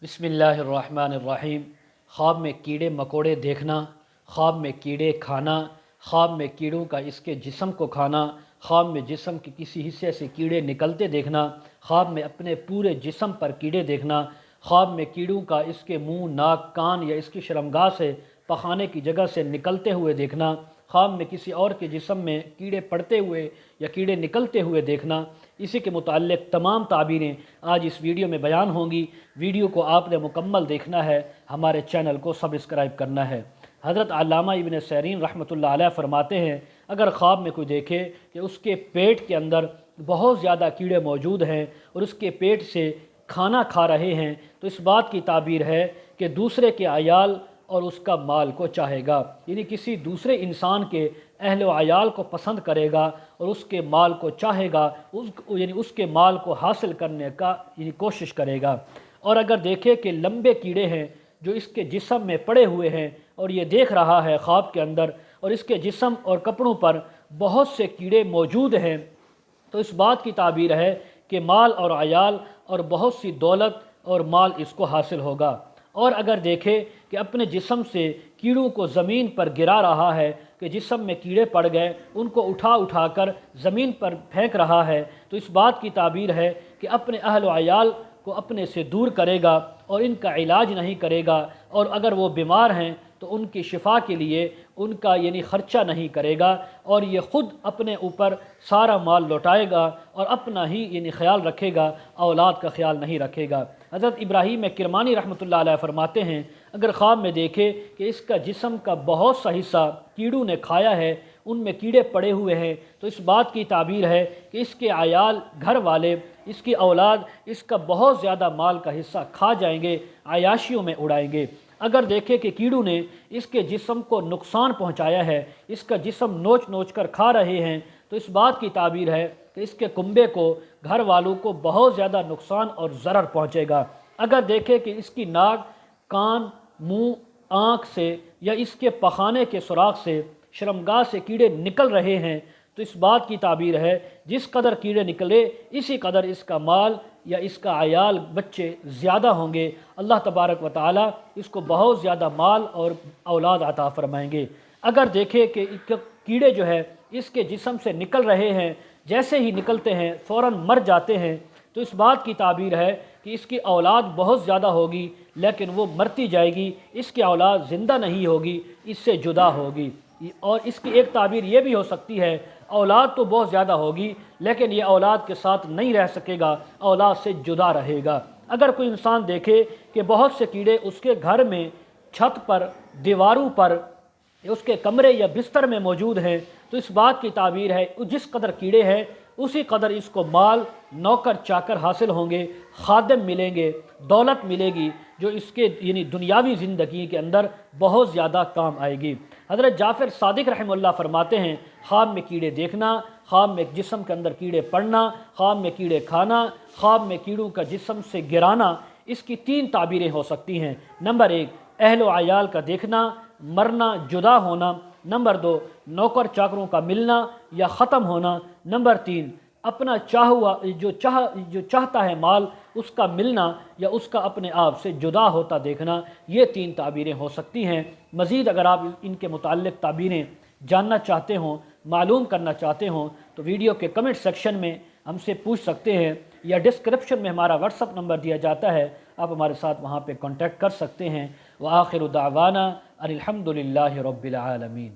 بسم اللہ الرحمن الرحیم۔ خواب میں کیڑے مکوڑے دیکھنا، خواب میں کیڑے کھانا، خواب میں کیڑوں کا اس کے جسم کو کھانا، خواب میں جسم کے کسی حصے سے کیڑے نکلتے دیکھنا، خواب میں اپنے پورے جسم پر کیڑے دیکھنا، خواب میں کیڑوں کا اس کے منہ، ناک، کان یا اس کی شرمگاہ سے پخانے کی جگہ سے نکلتے ہوئے دیکھنا، خواب میں کسی اور کے جسم میں کیڑے پڑتے ہوئے یا کیڑے نکلتے ہوئے دیکھنا۔ اسی کے متعلق تمام تعبیریں آج اس ویڈیو میں بیان ہوں گی۔ ویڈیو کو آپ نے مکمل دیکھنا ہے، ہمارے چینل کو سبسکرائب کرنا ہے۔ حضرت علامہ ابن سیرین رحمۃ اللہ علیہ فرماتے ہیں، اگر خواب میں کوئی دیکھے کہ اس کے پیٹ کے اندر بہت زیادہ کیڑے موجود ہیں اور اس کے پیٹ سے کھانا کھا رہے ہیں، تو اس بات کی تعبیر ہے کہ دوسرے کے عیال اور اس کا مال کو چاہے گا، یعنی کسی دوسرے انسان کے اہل و عیال کو پسند کرے گا اور اس کے مال کو چاہے گا، یعنی اس کے مال کو حاصل کرنے کا کوشش کرے گا۔ اور اگر دیکھے کہ لمبے کیڑے ہیں جو اس کے جسم میں پڑے ہوئے ہیں اور یہ دیکھ رہا ہے خواب کے اندر، اور اس کے جسم اور کپڑوں پر بہت سے کیڑے موجود ہیں، تو اس بات کی تعبیر ہے کہ مال اور عیال اور بہت سی دولت اور مال اس کو حاصل ہوگا۔ اور اگر دیکھے کہ اپنے جسم سے کیڑوں کو زمین پر گرا رہا ہے کہ جسم میں کیڑے پڑ گئے، ان کو اٹھا اٹھا کر زمین پر پھینک رہا ہے، تو اس بات کی تعبیر ہے کہ اپنے اہل و عیال کو اپنے سے دور کرے گا اور ان کا علاج نہیں کرے گا، اور اگر وہ بیمار ہیں تو ان کی شفا کے لیے ان کا خرچہ نہیں کرے گا، اور یہ خود اپنے اوپر سارا مال لوٹائے گا اور اپنا ہی خیال رکھے گا، اولاد کا خیال نہیں رکھے گا۔ حضرت ابراہیم کرمانی رحمۃ اللہ علیہ فرماتے ہیں، اگر خواب میں دیکھے کہ اس کا جسم کا بہت سا حصہ کیڑوں نے کھایا ہے، ان میں کیڑے پڑے ہوئے ہیں، تو اس بات کی تعبیر ہے کہ اس کے عیال، گھر والے، اس کی اولاد اس کا بہت زیادہ مال کا حصہ کھا جائیں گے، عیاشیوں میں اڑائیں گے۔ اگر دیکھے کہ کیڑوں نے اس کے جسم کو نقصان پہنچایا ہے، اس کا جسم نوچ نوچ کر کھا رہے ہیں، تو اس بات کی تعبیر ہے کہ اس کے کنبے کو، گھر والوں کو بہت زیادہ نقصان اور ضرر پہنچے گا۔ اگر دیکھے کہ اس کی ناک، کان، منہ، آنکھ سے یا اس کے پخانے کے سوراخ سے، شرمگاہ سے کیڑے نکل رہے ہیں، تو اس بات کی تعبیر ہے جس قدر کیڑے نکلے اسی قدر اس کا مال یا اس کا عیال، بچے زیادہ ہوں گے، اللہ تبارک و تعالی اس کو بہت زیادہ مال اور اولاد عطا فرمائیں گے۔ اگر دیکھے کہ کیڑے جو ہے اس کے جسم سے نکل رہے ہیں، جیسے ہی نکلتے ہیں فوراً مر جاتے ہیں، تو اس بات کی تعبیر ہے کہ اس کی اولاد بہت زیادہ ہوگی لیکن وہ مرتی جائے گی، اس کی اولاد زندہ نہیں ہوگی، اس سے جدا ہوگی۔ اور اس کی ایک تعبیر یہ بھی ہو سکتی ہے، اولاد تو بہت زیادہ ہوگی لیکن یہ اولاد کے ساتھ نہیں رہ سکے گا، اولاد سے جدا رہے گا۔ اگر کوئی انسان دیکھے کہ بہت سے کیڑے اس کے گھر میں، چھت پر، دیواروں پر، اس کے کمرے یا بستر میں موجود ہیں، تو اس بات کی تعبیر ہے جس قدر کیڑے ہیں اسی قدر اس کو مال، نوکر چاکر حاصل ہوں گے، خادم ملیں گے، دولت ملے گی، جو اس کے دنیاوی زندگی کے اندر بہت زیادہ کام آئے گی۔ حضرت جعفر صادق رحمہ اللہ فرماتے ہیں، خواب میں کیڑے دیکھنا، خواب میں جسم کے اندر کیڑے پڑنا، خواب میں کیڑے کھانا، خواب میں کیڑوں کا جسم سے گرانا، اس کی 3 تعبیریں ہو سکتی ہیں۔ نمبر 1، اہل و عیال کا دیکھنا، مرنا، جدا ہونا۔ نمبر 2، نوکر چاکروں کا ملنا یا ختم ہونا۔ نمبر 3، اپنا جو چاہتا ہے مال، اس کا ملنا یا اس کا اپنے آپ سے جدا ہوتا دیکھنا۔ یہ 3 تعبیریں ہو سکتی ہیں۔ مزید اگر آپ ان کے متعلق تعبیریں جاننا چاہتے ہوں، معلوم کرنا چاہتے ہوں، تو ویڈیو کے کمنٹ سیکشن میں ہم سے پوچھ سکتے ہیں، یا ڈسکرپشن میں ہمارا واٹس ایپ نمبر دیا جاتا ہے، آپ ہمارے ساتھ وہاں پہ کانٹیکٹ کر سکتے ہیں۔ وآخر دعوانا ان الحمد للہ رب العالمین۔